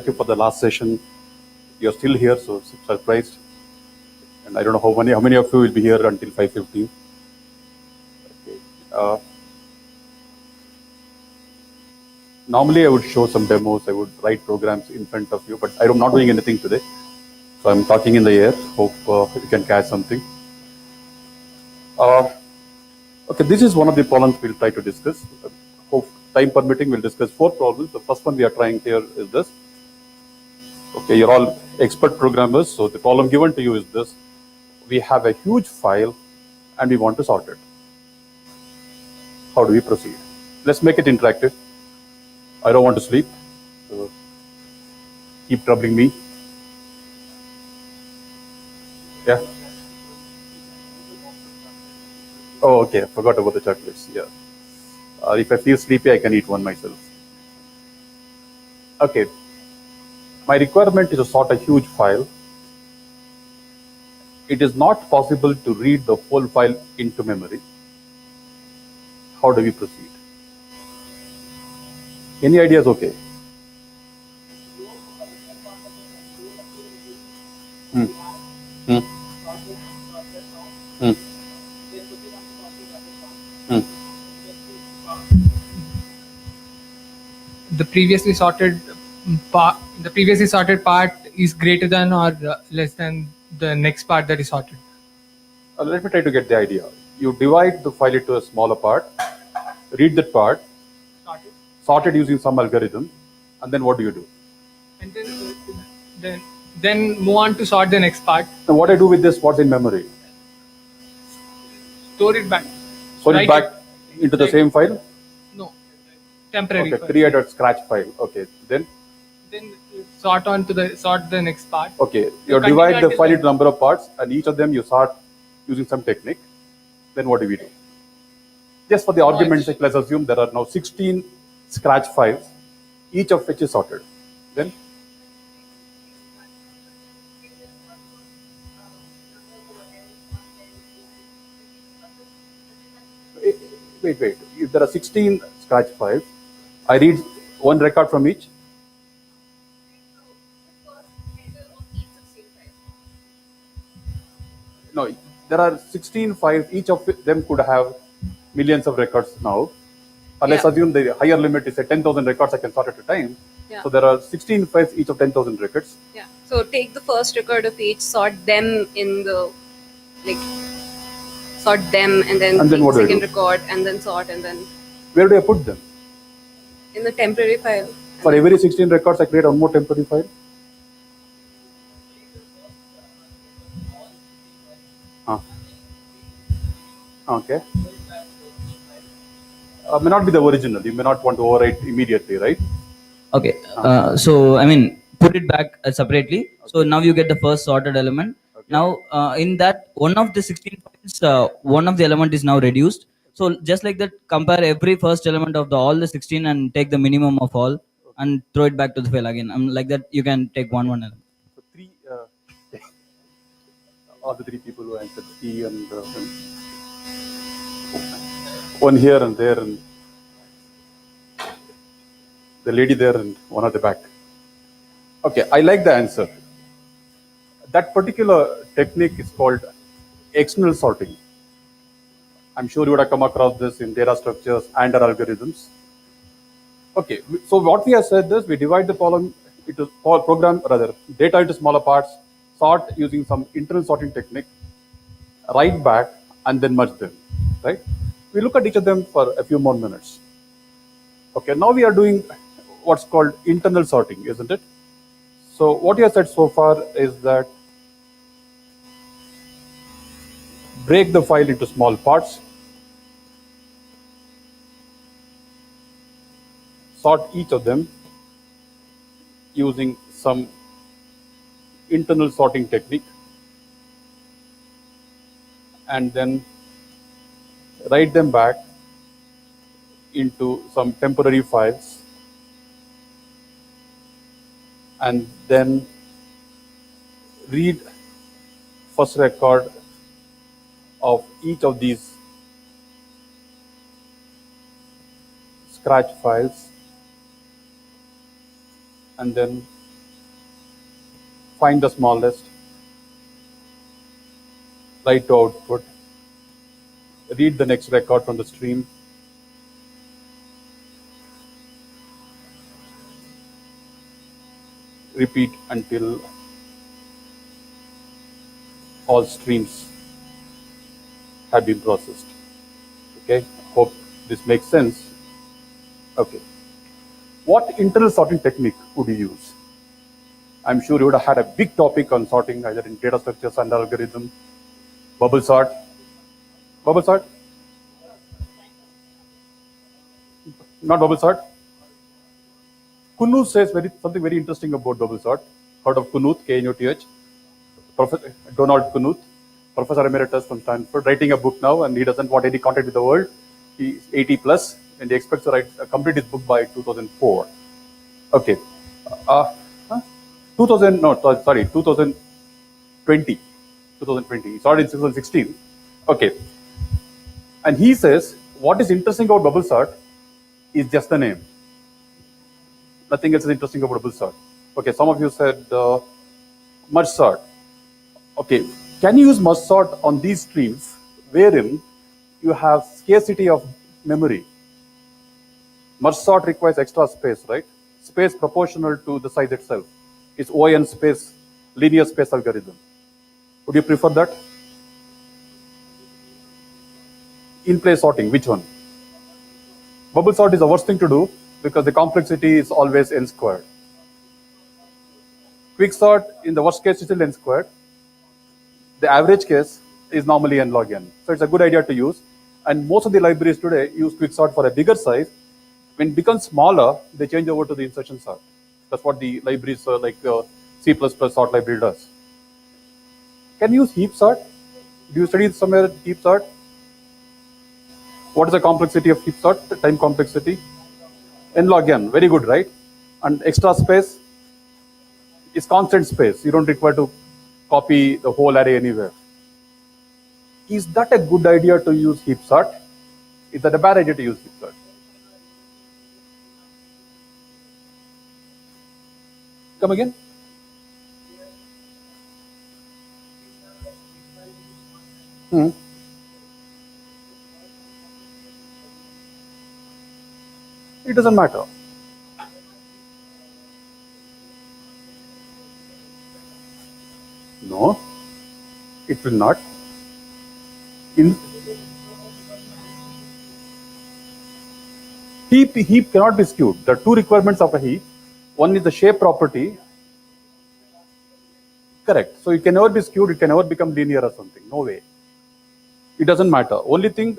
Thank you for the last session. You're still here, so surprised. And I don't know how many of you will be here until 5:15. Okay. Normally, I would show some demos. I would write programs in front of you, but I'm not doing anything today. So I'm talking in the air. Hope you can catch something. Uh, okay, this is one of the problems we'll try to discuss. Hope time permitting, we'll discuss 4 problems. The first one we are trying here is this. Okay, you're all expert programmers, so the problem given to you is this. We have a huge file and we want to sort it. How do we proceed? Let's make it interactive. I don't want to sleep, so keep troubling me. Yeah. Oh, okay. I forgot about the chocolates. Yeah. If I feel sleepy, I can eat one myself. Okay. My requirement is to sort a huge file. It is not possible to read the whole file into memory. How do we proceed? Any ideas? Okay. Hmm. Hmm. Hmm. Hmm. The previously sorted part is greater than or less than the next part that is sorted. Let me try to get the idea. You divide the file into a smaller part, read that part, sort it using some algorithm, and then what do you do? And then move on to sort the next part. Now, what I do with this? What's in memory? Store it back. Store it back into the same file? No. Temporary. Okay, create a scratch file. Okay, then sort the next part. Okay, you divide the file into number of parts, and each of them you sort using some technique. Then what do we do? Just for the argument's sake, let's assume there are now 16 scratch files, each of which is sorted. Then wait. If there are 16 scratch files, I read one record from each. No, there are 16 files. Each of them could have millions of records now. Let's assume the higher limit is 10,000 records I can sort at a time. Yeah. So there are 16 files, each of 10,000 records. Yeah. So take the first record of each, sort them in the sort them, and then the second record, and then sort, and then. Where do I put them? In the temporary file. For every 16 records, I create one more temporary file. Okay. May not be the original. You may not want to overwrite immediately, right? Okay. So I mean, put it back separately. Okay. So now you get the first sorted element. Okay. Now in that one of the 16 files, one of the element is now reduced. So just like that, compare every first element of all the 16 and take the minimum of all, and throw it back to the file again. Like that, you can take one element. So three. All the three people who answered C and one here and there, and the lady there and one at the back. Okay, I like the answer. That particular technique is called external sorting. I'm sure you would have come across this in data structures and our algorithms. Okay, so what we have said is we divide the problem into data into smaller parts, sort using some internal sorting technique, write back, and then merge them, right? We look at each of them for a few more minutes. Okay, now we are doing what's called internal sorting, isn't it? So what you have said so far is that break the file into small parts, sort each of them using some internal sorting technique, and then write them back into some temporary files, and then read first record of each of these scratch files, and then find the smallest, write to output, read the next record from the stream, repeat until all streams have been processed. Okay, hope this makes sense. Okay, what internal sorting technique would you use? I'm sure you would have had a big topic on sorting, either in data structures and algorithm, bubble sort. Bubble sort? Not bubble sort? Kunuth says something very interesting about bubble sort. Heard of Kunuth, K-N-U-T-H? Professor Donald Kunuth, Professor Emeritus from Stanford, writing a book now, and he doesn't want any contact with the world. He's 80 plus, and he expects to complete his book by 2004. Okay. Uh, huh? 2000, no, sorry, 2020. 2020. He started in 2016. Okay. And he says, what is interesting about bubble sort is just the name. Nothing else is interesting about bubble sort. Okay, some of you said merge sort. Okay, can you use merge sort on these streams wherein you have scarcity of memory? Merge sort requires extra space, right? Space proportional to the size itself. It's ON space, linear space algorithm. Would you prefer that? In-place sorting, which one? Bubble sort is the worst thing to do because the complexity is always n squared. Quick sort, in the worst case, is still n squared. The average case is normally n log n. So it's a good idea to use. And most of the libraries today use quick sort for a bigger size. When it becomes smaller, they change over to the insertion sort. That's what the libraries like C++ sort library does. Can you use heap sort? Do you study somewhere heap sort? What is the complexity of heap sort? The time complexity? N log n. Very good, right? And extra space is constant space. You don't require to copy the whole array anywhere. Is that a good idea to use heap sort? Is that a bad idea to use heap sort? Come again? It doesn't matter. No, it will not. Heap cannot be skewed. There are two requirements of a heap. One is the shape property. Correct. So it can never be skewed. It can never become linear or something. No way. It doesn't matter. Only thing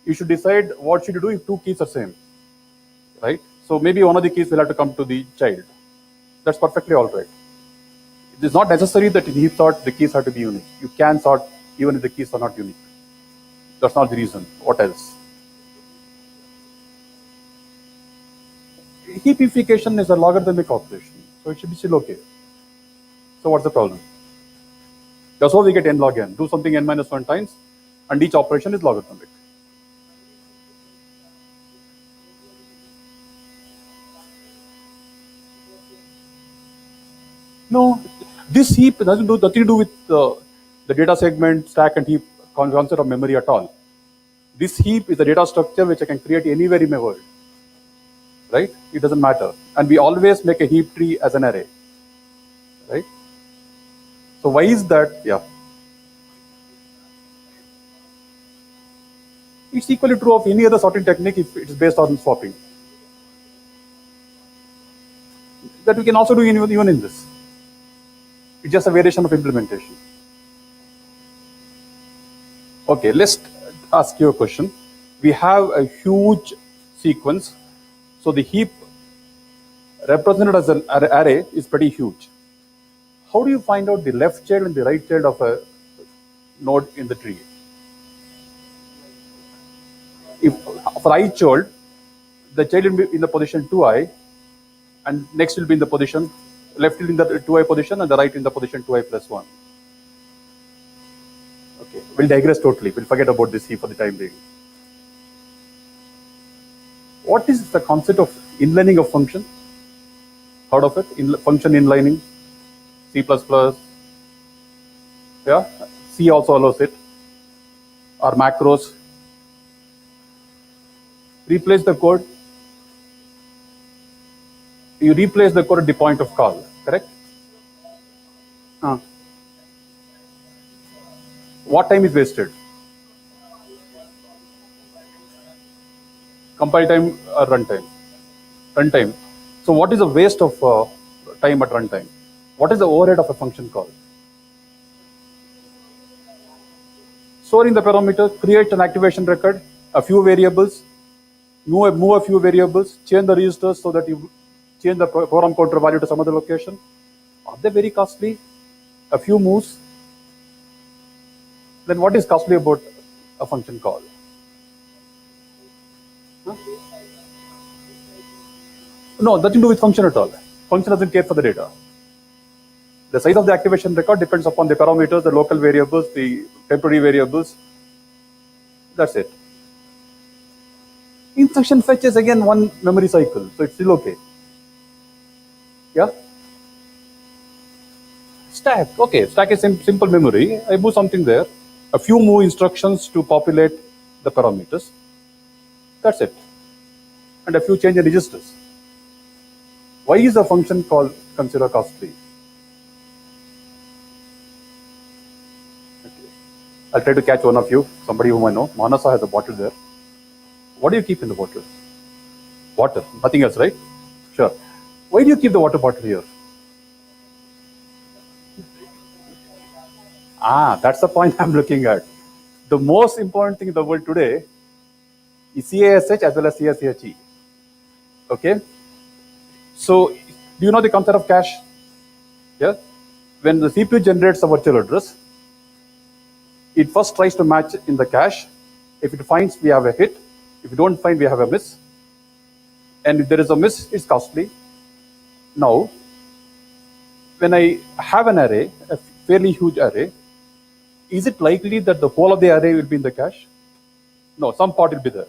you should decide what should you do if two keys are same. Right? So maybe one of the keys will have to come to the child. That's perfectly all right. It is not necessary that in heap sort the keys have to be unique. You can sort even if the keys are not unique. That's not the reason. What else? Heapification is a logarithmic operation, so it should be still okay. So what's the problem? That's how we get n log n. Do something n minus 1 times, and each operation is logarithmic. No, this heap doesn't do nothing to do with the data segment, stack, and heap concept of memory at all. This heap is a data structure which I can create anywhere in my world. Right? It doesn't matter. And we always make a heap tree as an array. Right? So why is that? Yeah. It's equally true of any other sorting technique if it's based on swapping. That we can also do even in this. It's just a variation of implementation. Okay, let's ask you a question. We have a huge sequence. So the heap represented as an array is pretty huge. How do you find out the left child and the right child of a node in the tree? If for I child, the child will be in the position 2i, and next will be in the position, left will be in the 2i position, and the right in the position 2i plus 1. Okay, we'll digress totally. We'll forget about this heap for the time being. What is the concept of inlining of function? Heard of it? Function inlining? C++, yeah, C also allows it, or macros. Replace the code. You replace the code at the point of call, correct? What time is wasted? Compile time or runtime? Runtime. So what is the waste of time at runtime? What is the overhead of a function call? Storing the parameter, create an activation record, a few variables, move a few variables, change the registers so that you change the program counter value to some other location. Are they very costly? A few moves. Then what is costly about a function call? Huh? No, nothing to do with function at all. Function doesn't care for the data. The size of the activation record depends upon the parameters, the local variables, the temporary variables. That's it. Instruction fetch is again one memory cycle, so it's still okay. Yeah? Stack. Okay, stack is simple memory. I move something there. A few move instructions to populate the parameters. That's it. And a few change in registers. Why is a function call considered costly? Okay. I'll try to catch one of you, somebody whom I know. Manasa has a bottle there. What do you keep in the bottle? Water, nothing else, right? Sure. Why do you keep the water bottle here? That's the point I'm looking at. The most important thing in the world today is CASH as well as CSCHE. Okay? So, do you know the concept of cache? Yeah? When the CPU generates a virtual address, it first tries to match in the cache. If it finds, we have a hit. If you don't find, we have a miss. And if there is a miss, it's costly. Now, when I have an array, a fairly huge array, is it likely that the whole of the array will be in the cache? No, some part will be there.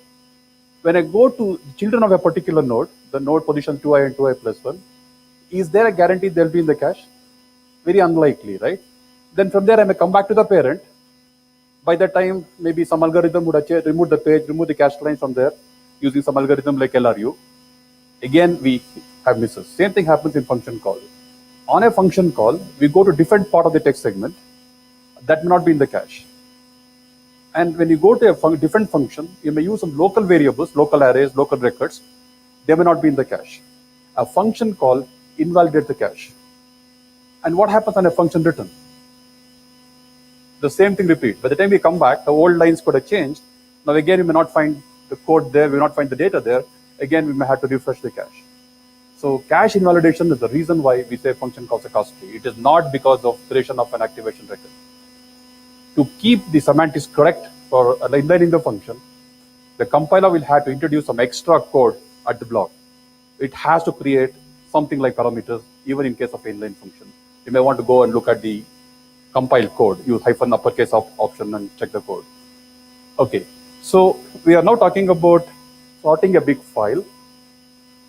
When I go to children of a particular node, the node position 2i and 2i plus 1, is there a guarantee they'll be in the cache? Very unlikely, right? Then from there, I may come back to the parent. By that time, maybe some algorithm would have removed the page, remove the cache line from there, using some algorithm like LRU. Again, we have misses. Same thing happens in function call. On a function call, we go to different part of the text segment that may not be in the cache. And when you go to a different function, you may use some local variables, local arrays, local records. They may not be in the cache. A function call invalidates the cache. And what happens on a function return? The same thing repeats. By the time we come back, the old lines could have changed. Now again, we may not find the code there, we may not find the data there. Again, we may have to refresh the cache. So cache invalidation is the reason why we say function calls are costly. It is not because of creation of an activation record. To keep the semantics correct for inlining the function, the compiler will have to introduce some extra code at the block. It has to create something like parameters, even in case of inline function. You may want to go and look at the compiled code, use hyphen uppercase option and check the code. Okay, so we are now talking about sorting a big file.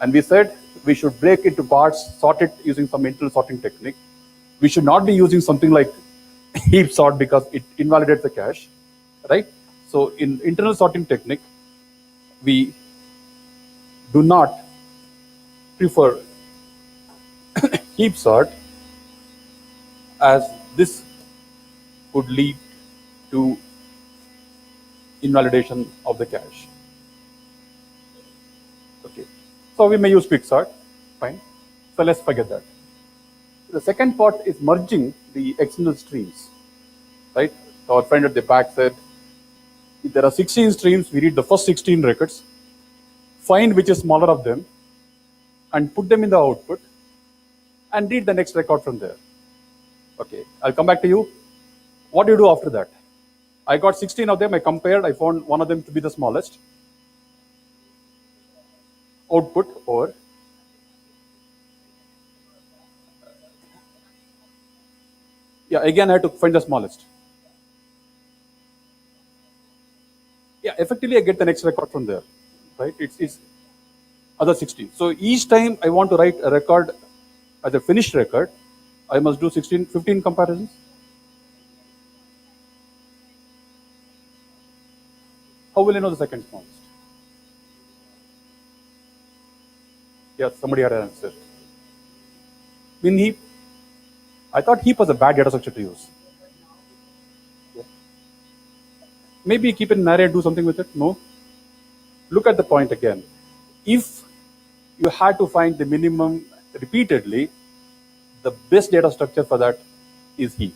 And we said we should break it into parts, sort it using some internal sorting technique. We should not be using something like heap sort because it invalidates the cache, right? So in internal sorting technique, we do not prefer heap sort, as this could lead to invalidation of the cache. Okay, so we may use quick sort, fine. So let's forget that. The second part is merging the external streams, right? So our friend at the back said, if there are 16 streams, we read the first 16 records, find which is smaller of them, and put them in the output, and read the next record from there. Okay, I'll come back to you. What do you do after that? I got 16 of them, I compared, I found one of them to be the smallest. Output or yeah, again I have to find the smallest. Yeah, effectively I get the next record from there, right? It's other 16. So each time I want to write a record as a finished record, I must do 16, 15 comparisons. How will I know the second smallest? Yes, somebody had an answer. Min heap. I thought heap was a bad data structure to use. Yeah. Maybe keep it in array and do something with it. No. Look at the point again. If you had to find the minimum repeatedly, the best data structure for that is heap.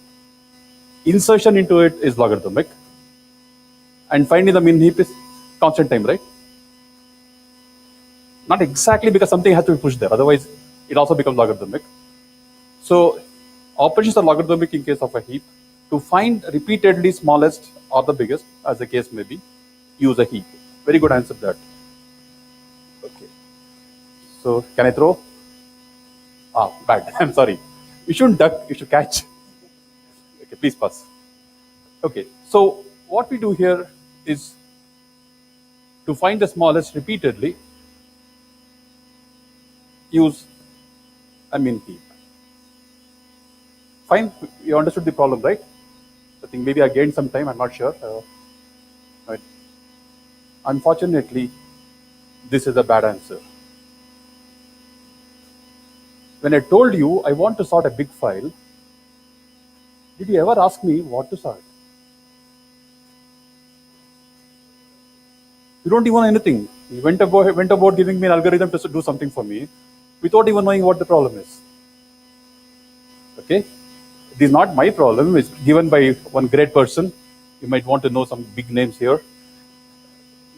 Insertion into it is logarithmic, and finding the min heap is constant time, right? Not exactly, because something has to be pushed there, otherwise it also becomes logarithmic. So operations are logarithmic in case of a heap. To find repeatedly smallest or the biggest, as the case may be, use a heap. Very good answer that. Okay. So can I throw? Ah, bad. I'm sorry. You shouldn't duck, you should catch. Okay, please pass. Okay, so what we do here is to find the smallest repeatedly, use a min heap. Fine, you understood the problem, right? I think maybe I gained some time, I'm not sure. Right. Unfortunately, this is a bad answer. When I told you I want to sort a big file, did you ever ask me what to sort? You don't even know anything. You went about giving me an algorithm to do something for me without even knowing what the problem is. Okay? It is not my problem. It's given by one great person. You might want to know some big names here.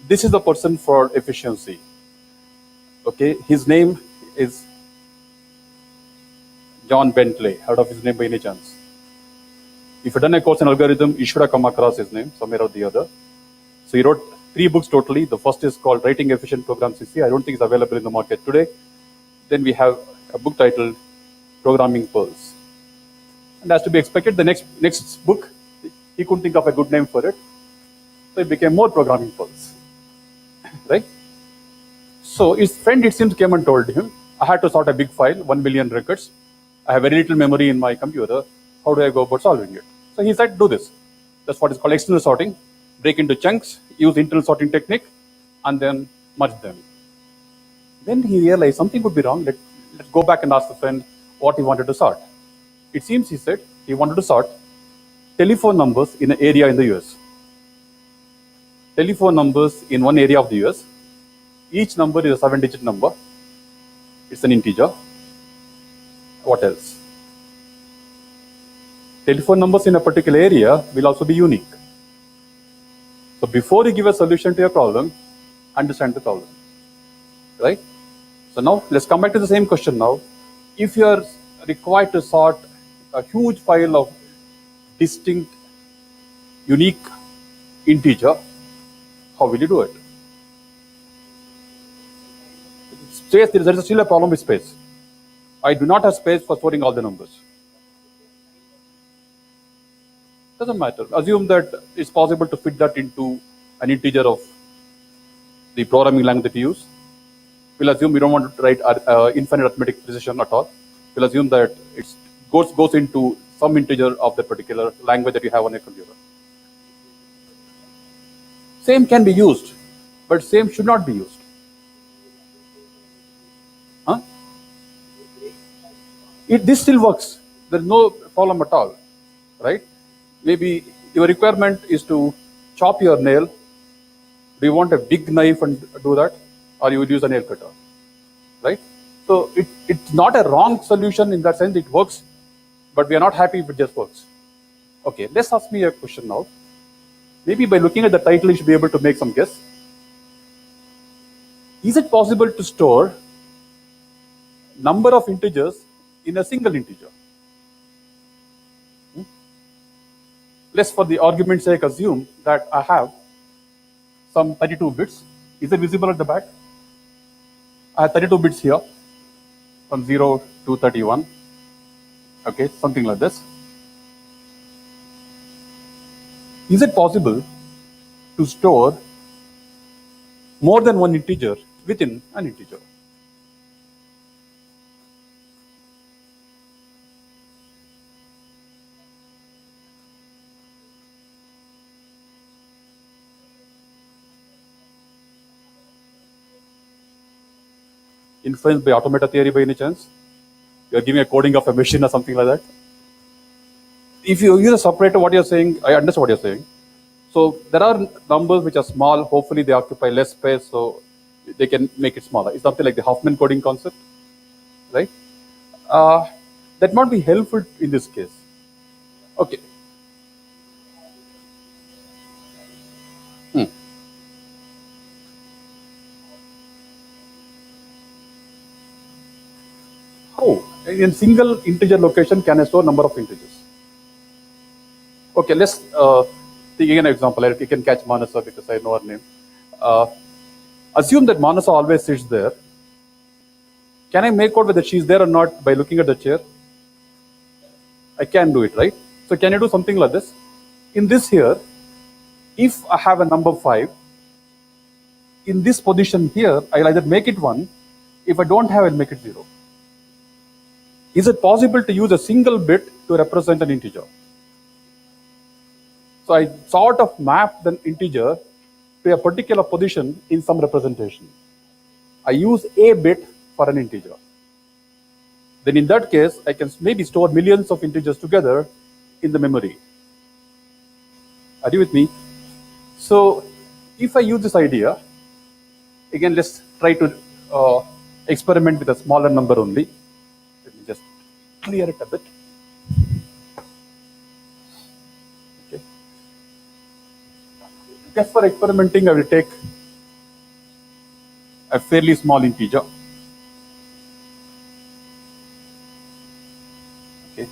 This is the person for efficiency. Okay? His name is John Bentley. Heard of his name by any chance? If you've done a course in algorithm, you should have come across his name somewhere or the other. So he wrote 3 books totally. The first is called Writing Efficient Programs CC. I don't think it's available in the market today. Then we have a book titled Programming Pearls. And as to be expected, the next book, he couldn't think of a good name for it. So it became more Programming Pearls. Right? So his friend, it seems, came and told him, I had to sort a big file, 1 million records. I have very little memory in my computer. How do I go about solving it? So he said, do this. That's what is called external sorting. Break into chunks, use internal sorting technique, and then merge them. Then he realized something could be wrong. Let's go back and ask the friend what he wanted to sort. It seems he said he wanted to sort telephone numbers in an area in the US. Telephone numbers in one area of the US. Each number is a 7-digit number. It's an integer. What else? Telephone numbers in a particular area will also be unique. So before you give a solution to your problem, understand the problem. Right? So now let's come back to the same question now. If you are required to sort a huge file of distinct, unique integer, how will you do it? Space, there is still a problem with space. I do not have space for storing all the numbers. Doesn't matter. Assume that it's possible to fit that into an integer of the programming language that you use. We'll assume we don't want to write infinite arithmetic precision at all. We'll assume that it goes into some integer of the particular language that you have on your computer. Same can be used, but same should not be used. Huh? This still works. There's no problem at all, right? Maybe your requirement is to chop your nail. Do you want a big knife and do that? Or you would use a nail cutter, right? So it's not a wrong solution in that sense, it works, but we are not happy if it just works. Okay, let's ask me a question now. Maybe by looking at the title, you should be able to make some guess. Is it possible to store number of integers in a single integer? Let's, for the argument's sake, assume that I have some 32 bits. Is it visible at the back? I have 32 bits here, from 0 to 31. Okay, something like this. Is it possible to store more than one integer within an integer? influenced by automata theory by any chance? You're giving a coding of a machine or something like that? If you use a separator, what you're saying, I understand what you're saying. So there are numbers which are small, hopefully they occupy less space, so they can make it smaller. It's something like the Huffman coding concept, right? That might be helpful in this case. Okay. How? In single integer location, can I store number of integers? Okay, let's take an example. You can catch Manasa because I know her name. Uh, assume that Manasa always sits there. Can I make out whether she's there or not by looking at the chair? I can do it, right? So can you do something like this? In this here, if I have a number 5, in this position here, I'll either make it 1. If I don't have, I'll make it 0. Is it possible to use a single bit to represent an integer? So I sort of map the integer to a particular position in some representation. I use a bit for an integer. Then in that case, I can maybe store millions of integers together in the memory. Are you with me? So if I use this idea, again, let's try to experiment with a smaller number only. Let me just clear it a bit. Okay. Just for experimenting, I will take a fairly small integer. Okay.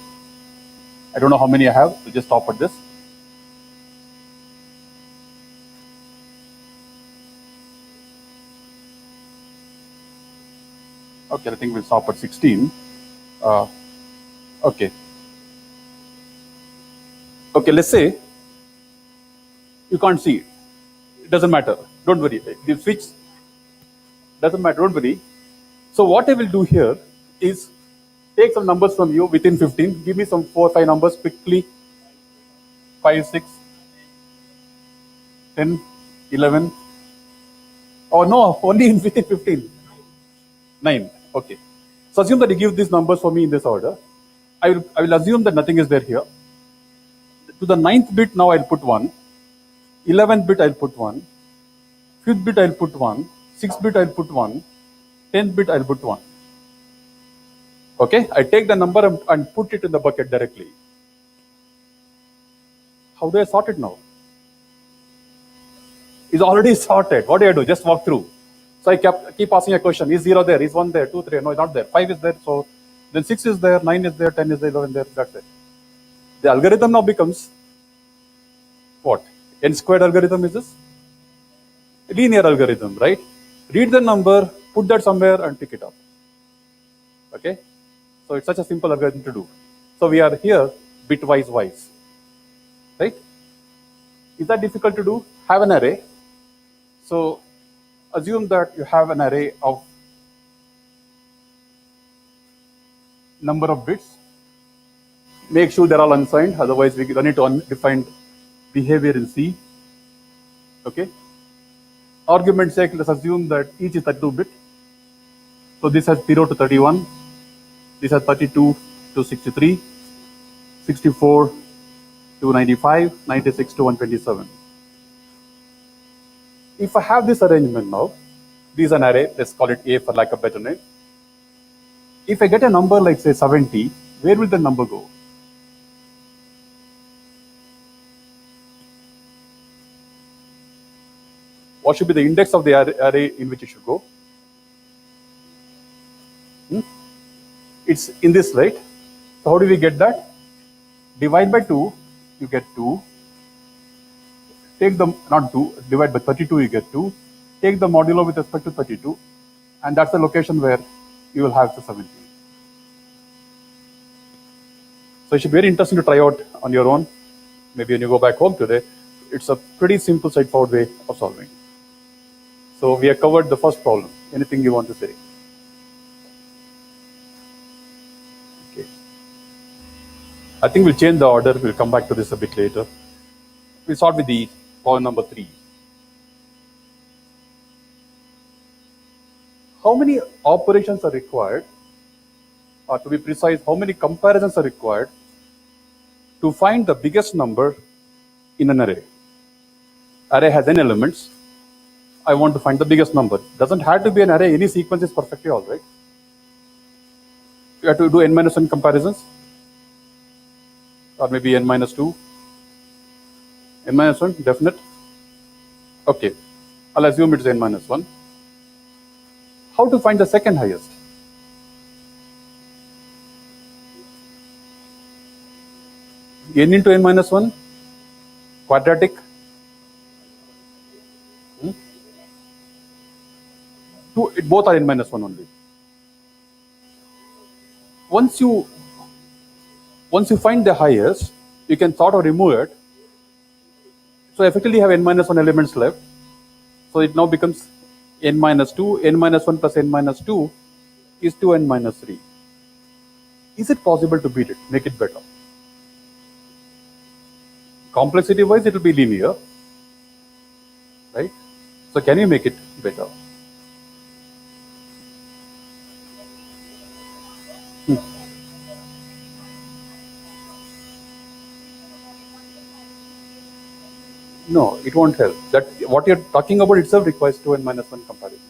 I don't know how many I have. We'll just stop at this. Okay, I think we'll stop at 16. Okay. Okay, let's say you can't see it. It doesn't matter. Don't worry. The switch doesn't matter. Don't worry. So what I will do here is take some numbers from you within 15. Give me some 4 or 5 numbers quickly. 5, 6, 10, 11. Oh no, only in within 15. 9. Okay. So assume that you give these numbers for me in this order. I will assume that nothing is there here. To the 9th bit now I'll put 1. 11th bit I'll put 1. 5th bit I'll put 1. 6th bit I'll put 1. 10th bit I'll put 1. Okay, I take the number and put it in the bucket directly. How do I sort it now? It's already sorted. What do I do? Just walk through. So I keep asking a question. Is 0 there? Is 1 there? 2, 3? No, it's not there. 5 is there. So then 6 is there, 9 is there, 10 is there, 11 there. That's it. The algorithm now becomes what? N squared algorithm is this? Linear algorithm, right? Read the number, put that somewhere and pick it up. Okay? So it's such a simple algorithm to do. So we are here bitwise wise. Right? Is that difficult to do? Have an array. So assume that you have an array of number of bits. Make sure they're all unsigned, otherwise we run into undefined behavior in C. Okay. Argument sake, let's assume that each is 32-bit. So this has 0 to 31. This has 32 to 63, 64 to 95, 96 to 127. If I have this arrangement now, this is an array, let's call it A for lack of better name. If I get a number like say 70, where will the number go? What should be the index of the array in which it should go? It's in this, right? So how do we get that? Divide by 2, you get 2. Take the, not 2, divide by 32, you get 2. Take the modulo with respect to 32. And that's the location where you will have the 70. So it should be very interesting to try out on your own. Maybe when you go back home today. It's a pretty simple, straightforward way of solving. So we have covered the first problem. Anything you want to say? Okay. I think we'll change the order. We'll come back to this a bit later. We'll start with the problem number 3. How many operations are required, or to be precise, how many comparisons are required to find the biggest number in an array. Array has n elements. I want to find the biggest number. Doesn't have to be an array. Any sequence is perfectly all right. You have to do n minus 1 comparisons, or maybe n minus 2. N minus 1, definite. Okay, I'll assume it's n minus 1. How to find the second highest? N into n minus 1, quadratic. Both are n minus 1 only. Once you find the highest, you can sort of remove it. So effectively you have n minus 1 elements left. So it now becomes n minus 2, n minus 1 plus n minus 2 is 2n minus 3. Is it possible to beat it, make it better? Complexity wise, it will be linear, right? So can you make it better? No, it won't help. That what you're talking about itself requires 2n minus 1 comparisons.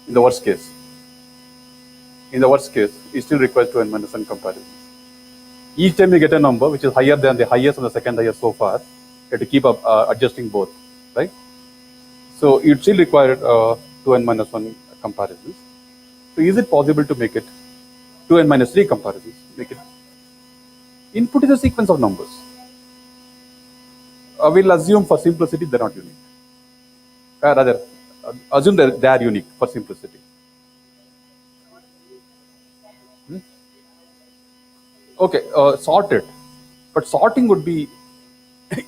In the worst case. In the worst case, it still requires 2n minus 1 comparisons. Each time you get a number which is higher than the highest and the second highest so far, you have to keep adjusting both, right? So it still requires 2n minus 1 comparisons. So is it possible to make it 2n minus 3 comparisons? Make it. Input is a sequence of numbers. We'll assume for simplicity they're not unique. Rather, assume that they are unique for simplicity. Okay, sorted. But sorting would be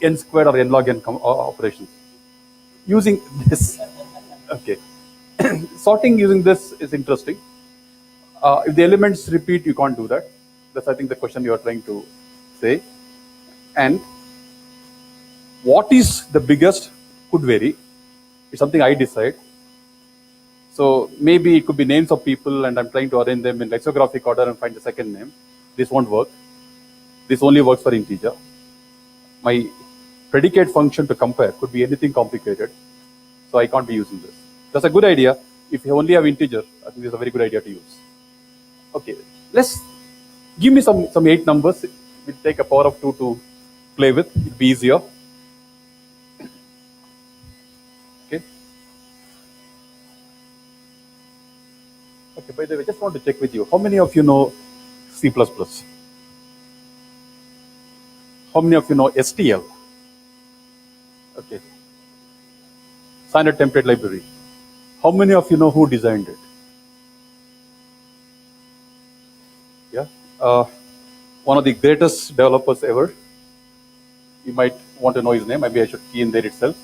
n squared or n log n operations. Using this, okay. Sorting using this is interesting. If the elements repeat, you can't do that. That's, I think, the question you are trying to say. And what is the biggest could vary. It's something I decide. So maybe it could be names of people and I'm trying to arrange them in lexicographic order and find the second name. This won't work. This only works for integer. My predicate function to compare could be anything complicated. So I can't be using this. That's a good idea. If you only have integer, I think it's a very good idea to use. Okay, let's give me some 8 numbers. We'll take a power of 2 to play with. It'll be easier. Okay. Okay, by the way, just want to check with you. How many of you know C++? How many of you know STL? Okay. Standard template library. How many of you know who designed it? Yeah. One of the greatest developers ever. You might want to know his name. Maybe I should key in there itself.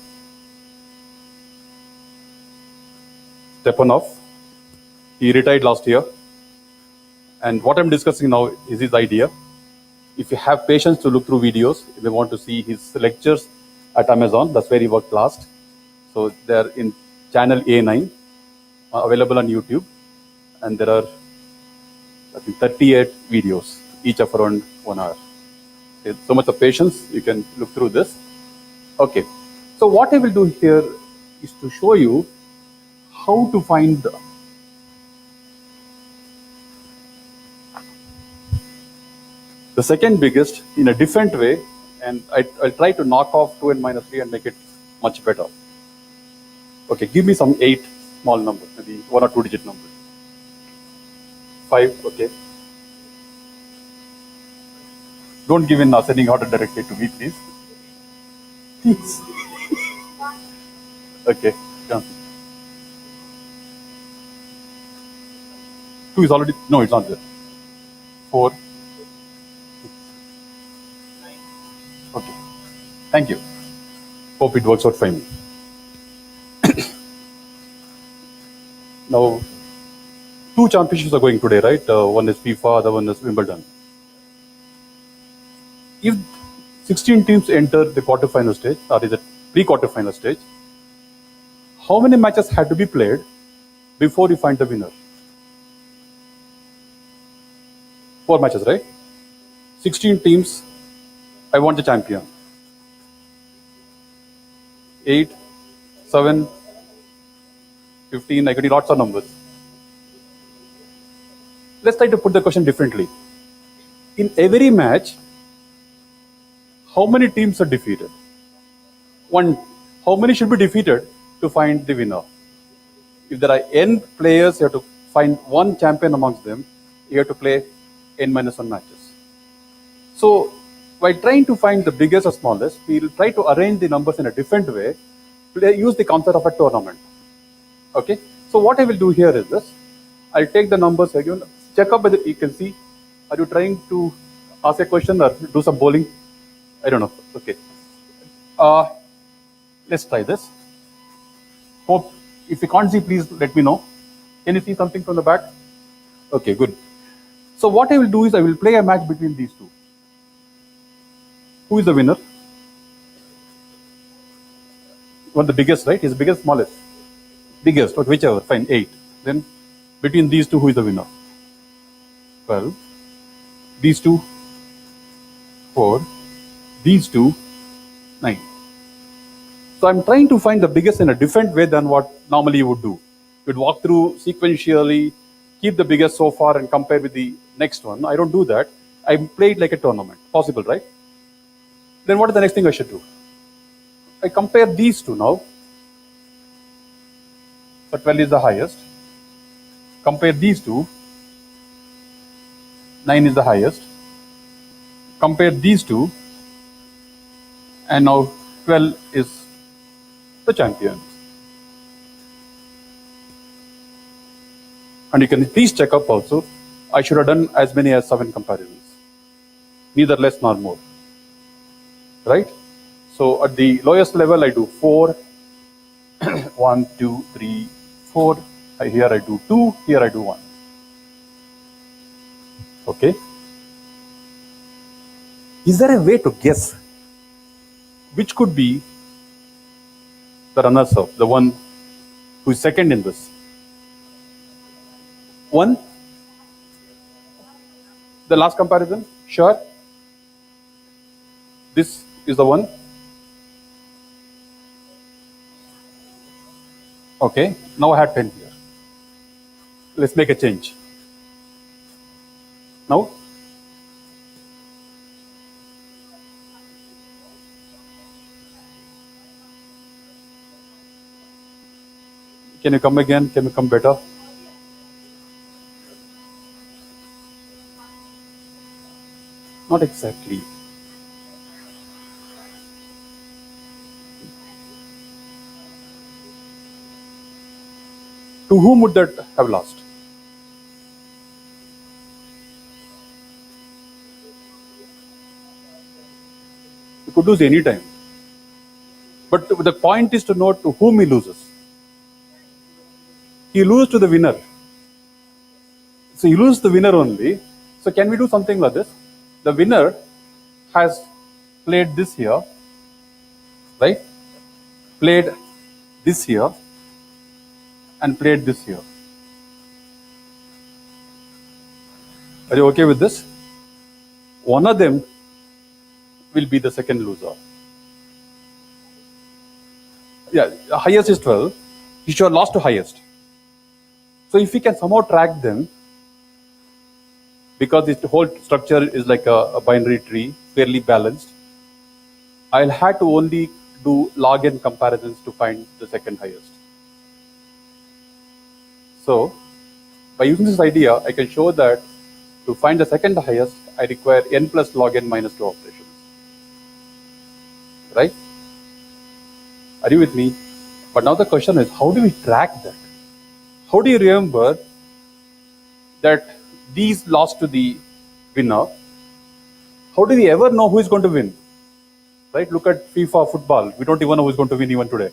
Stepanov. He retired last year. And what I'm discussing now is his idea. If you have patience to look through videos, if you want to see his lectures at Amazon, that's where he worked last. So they're in channel A9, available on YouTube. And there are, I think, 38 videos, each of around 1 hour. So much of patience, you can look through this. Okay, so what I will do here is to show you how to find the second biggest in a different way, and I'll try to knock off 2n minus 3 and make it much better. Okay, give me some 8 small numbers, maybe 1 or 2 digit numbers. 5, okay. Don't give in ascending order directly to me, please. Please. Okay, done. 2 is already, no, it's not there. 4. Okay, thank you. Hope it works out for me. Now, 2 championships are going today, right? One is FIFA, the one is Wimbledon. If 16 teams enter the quarterfinal stage, or is it pre-quarterfinal stage, how many matches had to be played before you find the winner. 4 matches, right? 16 teams, I want the champion. 8, 7, 15, I could lots of numbers. Let's try to put the question differently. In every match, how many teams are defeated? One, how many should be defeated to find the winner? If there are n players, you have to find one champion amongst them. You have to play n minus 1 matches. So, by trying to find the biggest or smallest, we'll try to arrange the numbers in a different way. Use the concept of a tournament. Okay. So, what I will do here is this. I'll take the numbers again. Check up whether you can see. Are you trying to ask a question or do some bowling? I don't know. Okay. Let's try this. Hope if you can't see, please let me know. Can you see something from the back? Okay, good. So what I will do is I will play a match between these two. Who is the winner? One the biggest, right? Is the biggest, smallest? Biggest, or whichever, fine, 8. Then between these two, who is the winner? 12. These two, 4. These two, 9. So I'm trying to find the biggest in a different way than what normally you would do. You'd walk through sequentially, keep the biggest so far and compare with the next one. I don't do that. I play it like a tournament. Possible, right? Then what is the next thing I should do? I compare these two now. So 12 is the highest. Compare these two. 9 is the highest. Compare these two. And now 12 is the champion. And you can please check up also. I should have done as many as 7 comparisons. Neither less nor more. Right? So at the lowest level, I do 4. 1, 2, 3, 4. Here I do 2. Here I do 1. Okay. Is there a way to guess which could be the runners-up, the one who is second in this? 1. The last comparison? Sure. This is the one. Okay. Now I had 10 here. Let's make a change. Now, can you come again? Can you come better? Not exactly. To whom would that have lost? You could lose any time. But the point is to know to whom he loses. He loses to the winner. So he loses the winner only. So can we do something like this? The winner has played this here, right? Played this here and played this here. Are you okay with this? One of them will be the second loser. Yeah, highest is 12. He should have lost to highest. So if we can somehow track them, because this whole structure is like a binary tree, fairly balanced, I'll have to only do log n comparisons to find the second highest. So by using this idea, I can show that to find the second highest, I require n plus log n minus 2 operations. Right? Are you with me? But now the question is, how do we track that? How do you remember that these lost to the winner? How do we ever know who is going to win? Right? Look at FIFA football. We don't even know who is going to win even today.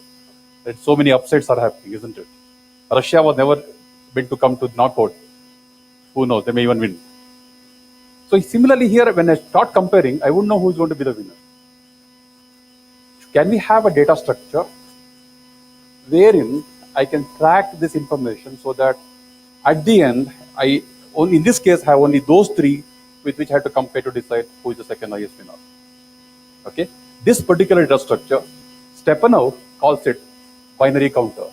Right? So many upsets are happening, isn't it? Russia was never been to come to knockout. Who knows? They may even win. So similarly here, when I start comparing, I wouldn't know who is going to be the winner. Can we have a data structure wherein I can track this information so that at the end, I only in this case have only those three with which I have to compare to decide who is the second highest winner. Okay, this particular data structure, Stepanov calls it binary counter.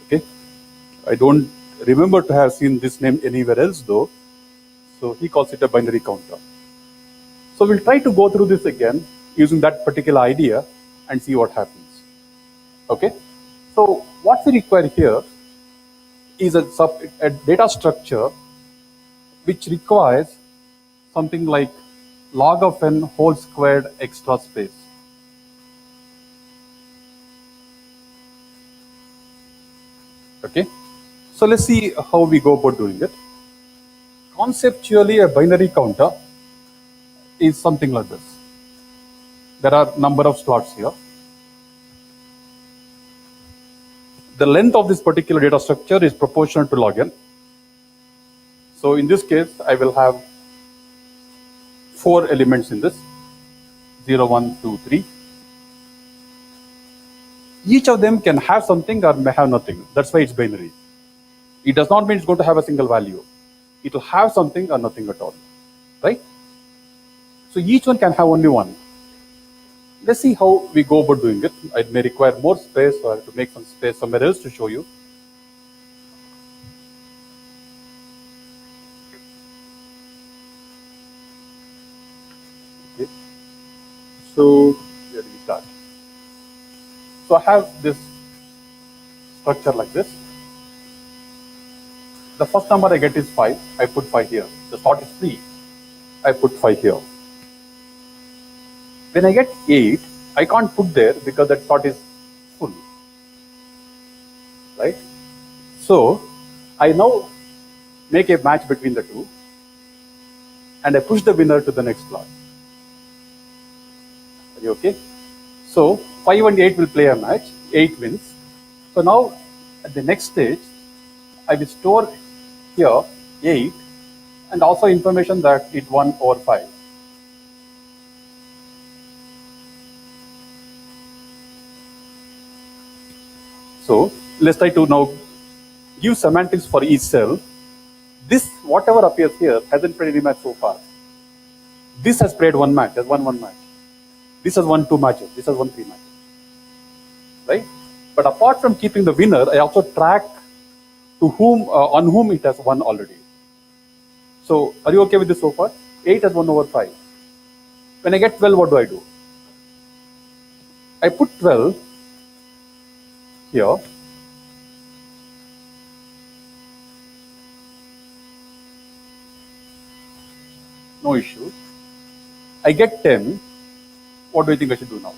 Okay, I don't remember to have seen this name anywhere else though, so he calls it a binary counter. So we'll try to go through this again using that particular idea and see what happens. Okay, so what we require here is a data structure which requires something like log of n whole squared extra space. Okay, so let's see how we go about doing it. Conceptually, a binary counter is something like this. There are number of slots here. The length of this particular data structure is proportional to log n. So in this case, I will have 4 elements in this, 0, 1, 2, 3. Each of them can have something or may have nothing. That's why it's binary. It does not mean it's going to have a single value. It will have something or nothing at all, right? So each one can have only one. Let's see how we go about doing it. It may require more space or to make some space somewhere else to show you. Okay. So where do we start? So I have this structure like this. The first number I get is 5. I put 5 here. The slot is 3. I put 5 here. When I get 8, I can't put there because that slot is full. Right? So I now make a match between the two and I push the winner to the next slot. Are you okay? So 5 and 8 will play a match. 8 wins. So now at the next stage, I will store here 8 and also information that it won over 5. So let's try to now give semantics for each cell. This, whatever appears here, hasn't played any match so far. This has played one match, has won one match. This has won 2 matches. This has won 3 matches. Right? But apart from keeping the winner, I also track to whom on whom it has won already. So are you okay with this so far? 8 has won over 5. When I get 12, what do I do? I put 12 here. No issue. I get 10. What do you think I should do now?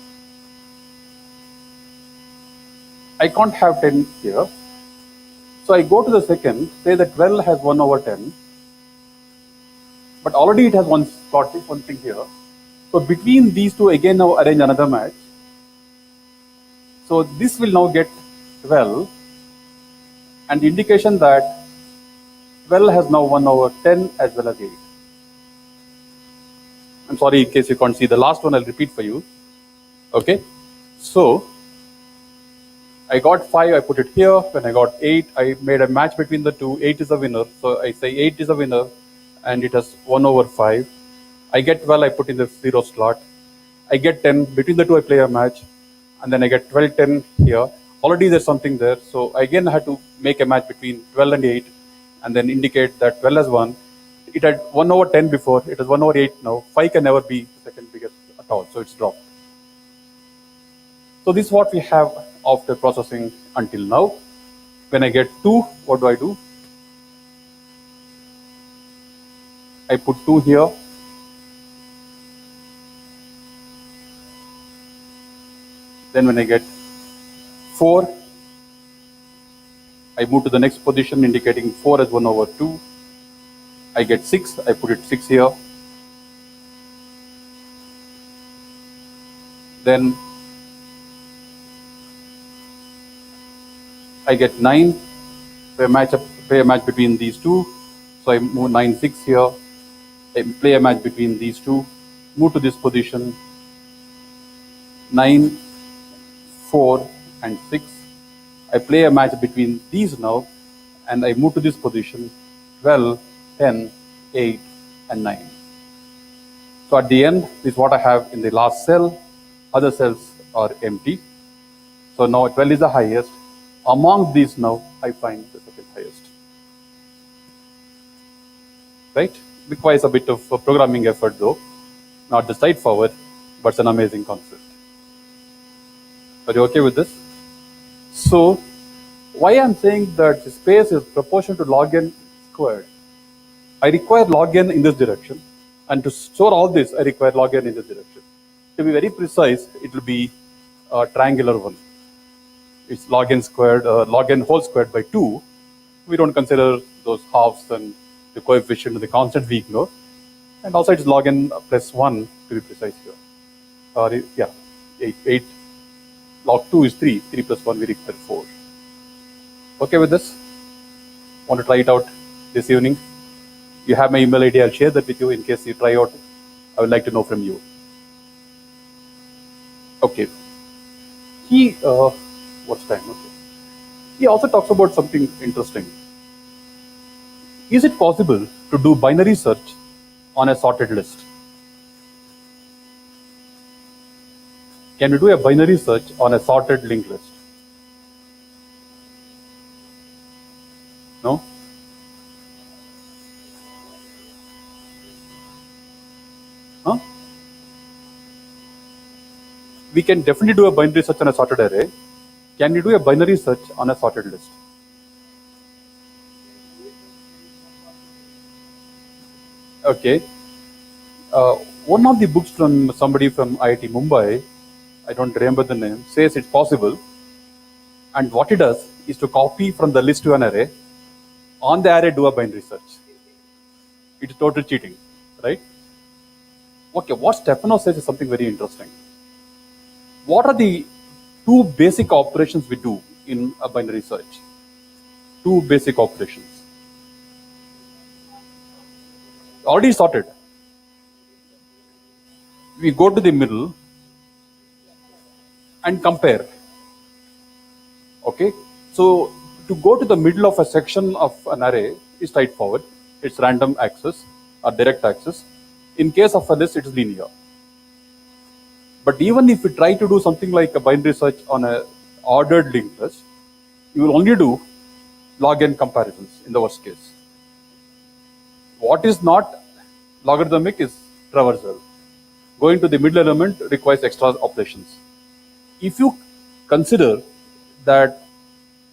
I can't have 10 here. So I go to the second, say that 12 has 1 over 10. But already it has one slot, one thing here. So between these two, again now arrange another match. So this will now get 12. And the indication that 12 has now 1 over 10 as well as 8. I'm sorry in case you can't see the last one, I'll repeat for you. Okay, so I got 5, I put it here. When I got 8, I made a match between the two. 8 is a winner, so I say 8 is a winner and it has 1 over 5. I get 12, I put in the 0 slot. I get 10, between the two I play a match, and then I get 12, 10 here. Already there's something there, so again I had to make a match between 12 and 8 and then indicate that 12 has won. It had 1 over 10 before, it has 1 over 8 now. 5 can never be the second biggest at all, so it's dropped. So this is what we have after processing until now. When I get 2, what do? I put 2 here. Then when I get 4, I move to the next position indicating 4 as 1 over 2. I get 6, I put it 6 here. Then I get 9, play a match between these two. So I move 9, 6 here. I play a match between these two. move to this position 9, 4, and 6. I play a match between these now, and I move to this position 12, 10, 8, and 9. So at the end, this is what I have in the last cell. Other cells are empty. So now 12 is the highest. Among these now, I find the second highest. Right? Requires a bit of programming effort though. Not the straightforward, but it's an amazing concept. Are you okay with this? So, why I'm saying that the space is proportional to log n squared. I require log n in this direction, and to store all this, I require log n in this direction. To be very precise, it will be a triangular one. It's log n squared, log n whole squared by 2. We don't consider those halves and the coefficient of the constant we ignore. And also it's log n plus 1 to be precise here. Yeah, 8. Log 2 is 3. 3 plus 1, we require 4. Okay with this? Want to try it out this evening? You have my email ID. I'll share that with you in case you try out. I would like to know from you. Okay. What's time? Okay. He also talks about something interesting. Is it possible to do binary search on a sorted list? Can we do a binary search on a sorted linked list? No? Huh? We can definitely do a binary search on a sorted array. Can we do a binary search on a sorted list? Okay. One of the books from somebody from IIT Mumbai, I don't remember the name, says it's possible. And what it does is to copy from the list to an array. On the array, do a binary search. It's total cheating, right? Okay, what Stefano says is something very interesting. What are the two basic operations we do in a binary search? Two basic operations. Already sorted. We go to the middle and compare. Okay, so to go to the middle of a section of an array is straightforward. It's random access or direct access. In case of a list, it is linear. But even if you try to do something like a binary search on a ordered linked list, you will only do log n comparisons in the worst case. What is not logarithmic is traversal. Going to the middle element requires extra operations. If you consider that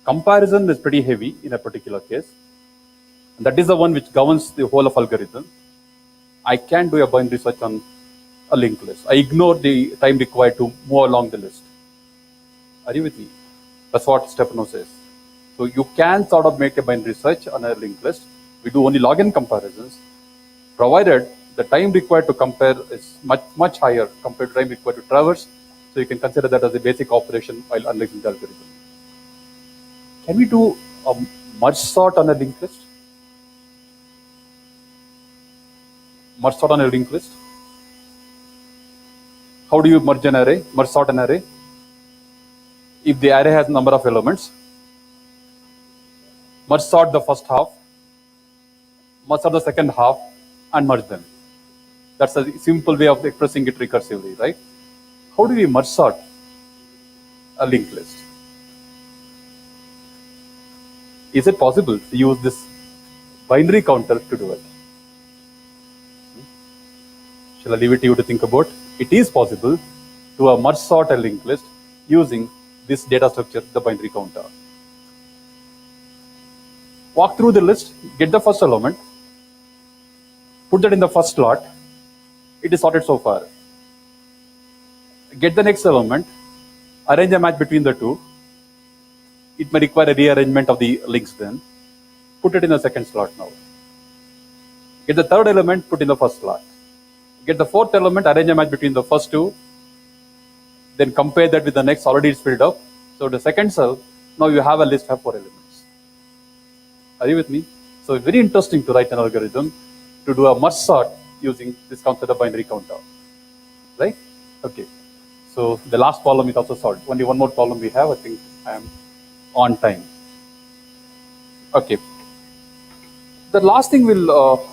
comparison is pretty heavy in a particular case, and that is the one which governs the whole of algorithm, I can do a binary search on a linked list. I ignore the time required to move along the list. Are you with me? That's what Stefano says. So you can sort of make a binary search on a linked list. We do only log n comparisons, provided the time required to compare is much higher compared to time required to traverse. So you can consider that as a basic operation while analyzing the algorithm. Can we do a merge sort on a linked list? Merge sort on a linked list? How do you merge an array, merge sort an array? If the array has a number of elements, merge sort the first half, merge sort the second half, and merge them. That's a simple way of expressing it recursively, right? How do we merge sort a linked list? Is it possible to use this binary counter to do it? Shall I leave it to you to think about? It is possible to merge sort a linked list using this data structure, the binary counter. Walk through the list, get the first element, put that in the first slot. It is sorted so far. Get the next element, arrange a match between the two. It may require a rearrangement of the links then. Put it in the second slot now. Get the third element, put in the first slot. Get the fourth element, arrange a match between the first two. Then compare that with the next, already it's filled up. So the second cell, now you have a list of 4 elements. Are you with me? So it's very interesting to write an algorithm to do a merge sort using this concept of binary counter. right? Okay. So the last problem is also solved. Only one more problem we have. I think I am on time. Okay. The last thing we'll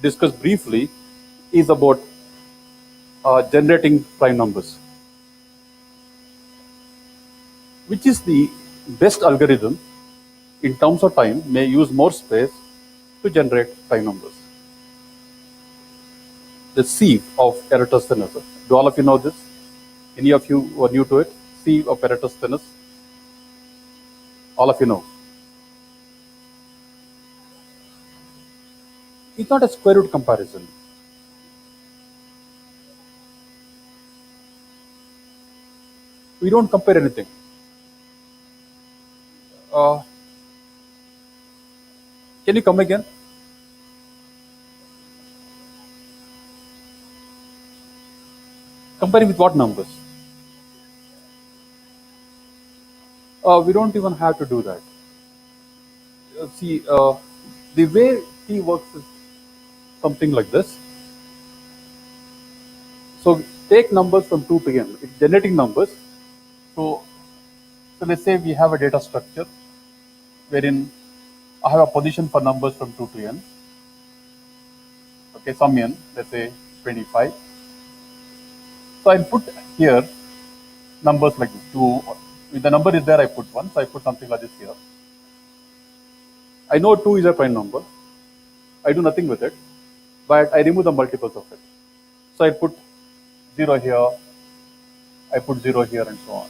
discuss briefly is about generating prime numbers, which is the best algorithm in terms of time may use more space to generate prime numbers. The sieve of Eratosthenes. Do all of you know this? Any of you who are new to it? Sieve of Eratosthenes. All of you know. It's not a square root comparison. We don't compare anything. Uh, can you come again? Comparing with what numbers? We don't even have to do that. See, the way T works is something like this. So take numbers from 2 to n. It's generating numbers. So let's say we have a data structure wherein I have a position for numbers from 2 to n. Okay, some n, let's say 25. So I'll put here numbers like this. 2, if the number is there, I put 1. So I put something like this here. I know 2 is a prime number. I do nothing with it, but I remove the multiples of it. So I put 0 here, I put 0 here, and so on.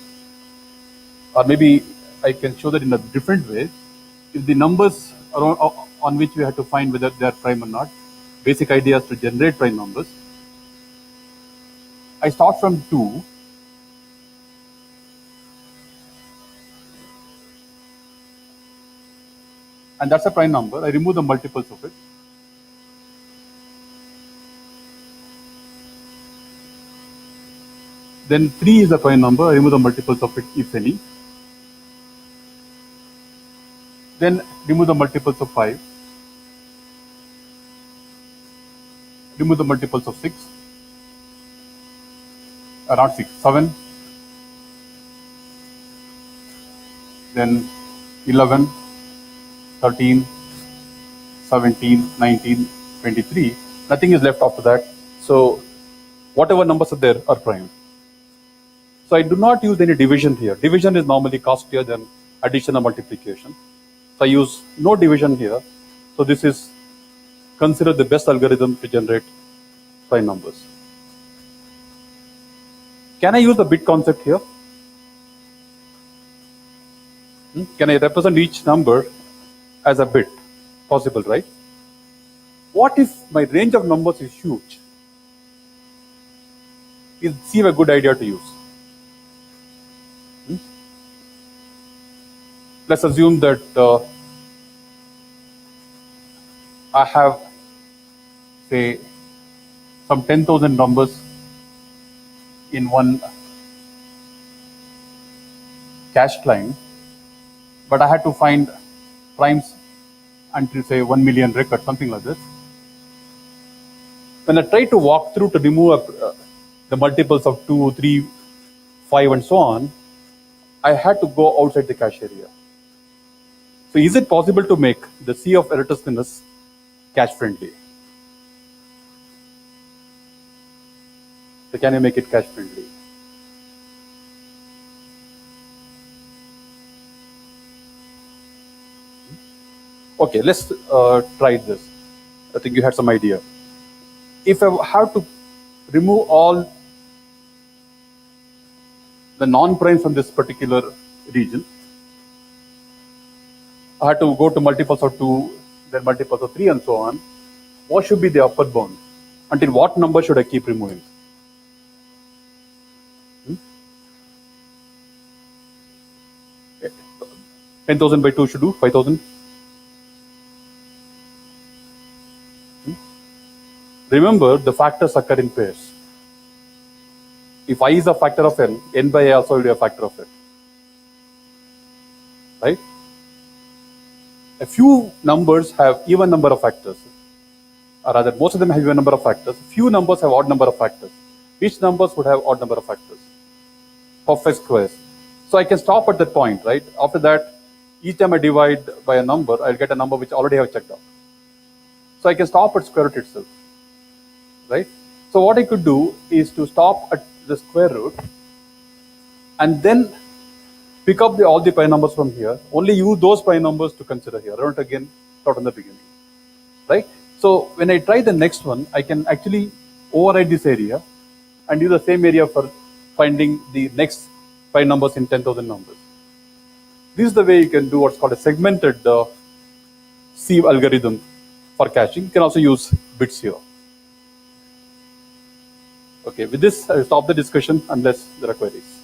Or maybe I can show that in a different way. If the numbers are on which we have to find whether they are prime or not, basic idea is to generate prime numbers. I start from 2. And that's a prime number. I remove the multiples of it. Then 3 is a prime number. I remove the multiples of it, if any. Then remove the multiples of 5. Remove the multiples of 6. Not 6, 7. Then 11, 13, 17, 19, 23. Nothing is left after that. So whatever numbers are there are prime. So I do not use any division here. Division is normally costlier than addition or multiplication. So I use no division here. So this is considered the best algorithm to generate prime numbers. Can I use the bit concept here? Can I represent each number as a bit? Possible, right? What if my range of numbers is huge? Is sieve a good idea to use? Let's assume that I have, say, some 10,000 numbers in one cached line, but I had to find primes until, say, 1 million records, something like this. When I try to walk through to remove the multiples of 2, 3, 5, and so on, I had to go outside the cache area. So is it possible to make the sea of Eratosthenes cache friendly? So can you make it cache friendly? Okay, let's try this. I think you had some idea. If I have to remove all the non-primes from this particular region, I had to go to multiples of 2, then multiples of 3, and so on. What should be the upper bound? Until what number should I keep removing? 10,000 by 2 should do 5,000. Remember, the factors occur in pairs. If I is a factor of n, n by a also will be a factor of n. Right? A few numbers have even number of factors, or rather most of them have even number of factors. Few numbers have odd number of factors. Each numbers would have odd number of factors, perfect squares. So I can stop at that point, right? After that, each time I divide by a number, I'll get a number which I already have checked out. So I can stop at square root itself, right? So what I could do is to stop at the square root and then pick up all the prime numbers from here, only use those prime numbers to consider here. I don't again start from the beginning, right? So when I try the next one, I can actually override this area and use the same area for finding the next prime numbers in 10,000 numbers. This is the way you can do what's called a segmented sieve algorithm for caching. You can also use bits here. Okay, with this, I will stop the discussion unless there are queries.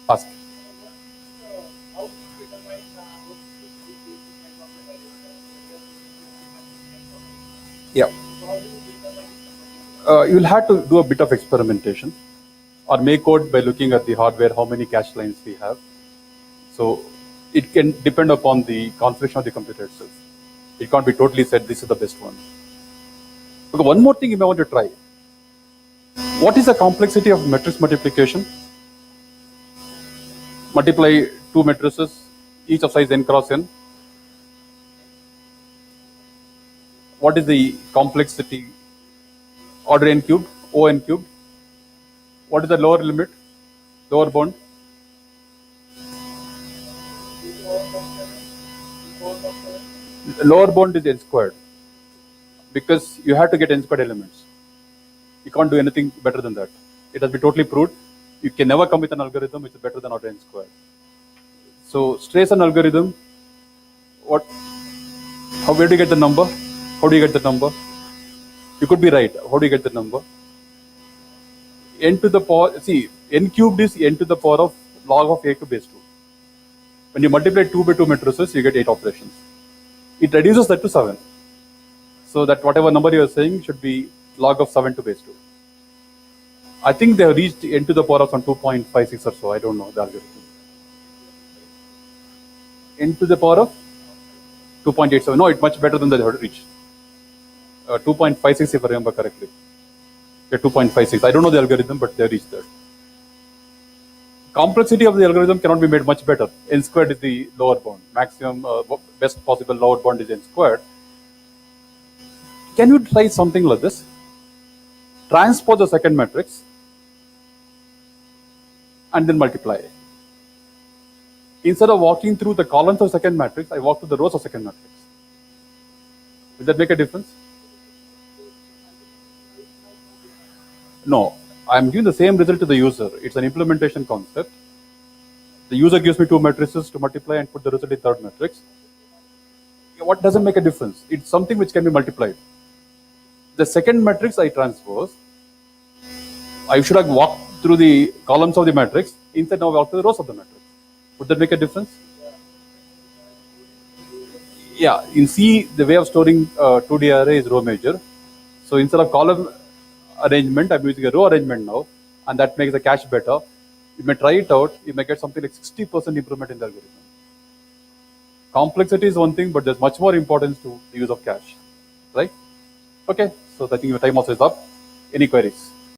Ask. Yeah. You'll have to do a bit of experimentation or make code by looking at the hardware, how many cache lines we have. So it can depend upon the configuration of the computer itself. It can't be totally said this is the best one. Okay, one more thing you may want to try. What is the complexity of matrix multiplication? Multiply two matrices, each of size n cross n. What is the complexity? Order n cubed, O n cubed. What is the lower limit, lower bound? Lower bound is n squared because you have to get n squared elements. You can't do anything better than that. It has been totally proved. You can never come with an algorithm which is better than order n squared. So Streisand algorithm, where do you get the number? How do you get the number? You could be right. How do you get the number? N to the power, see, n cubed is n to the power of log of a to base 2. When you multiply 2 by 2 matrices, you get 8 operations. It reduces that to 7. So that whatever number you are saying should be log of 7 to base 2. I think they have reached n to the power of some 2.56 or so. I don't know the algorithm. N to the power of 2.87. No, it's much better than that they have reached. 2.56 if I remember correctly. Yeah, 2.56. I don't know the algorithm, but they reached that. Complexity of the algorithm cannot be made much better. N squared is the lower bound. Maximum, best possible lower bound is n squared. Can you try something like this? Transpose the second matrix and then multiply. Instead of walking through the columns of second matrix, I walk through the rows of second matrix. Will that make a difference? No, I'm giving the same result to the user. It's an implementation concept. The user gives me two matrices to multiply and put the result in third matrix. What doesn't make a difference? It's something which can be multiplied. The second matrix I transpose. I should have walked through the columns of the matrix. Instead, now I walk through the rows of the matrix. Would that make a difference? Yeah, in C, the way of storing 2D array is row major. So instead of column arrangement, I'm using a row arrangement now, and that makes the cache better. You may try it out. You may get something like 60% improvement in the algorithm. Complexity is one thing, but there's much more importance to the use of cache, right? Okay, so I think your time also is up. Any queries?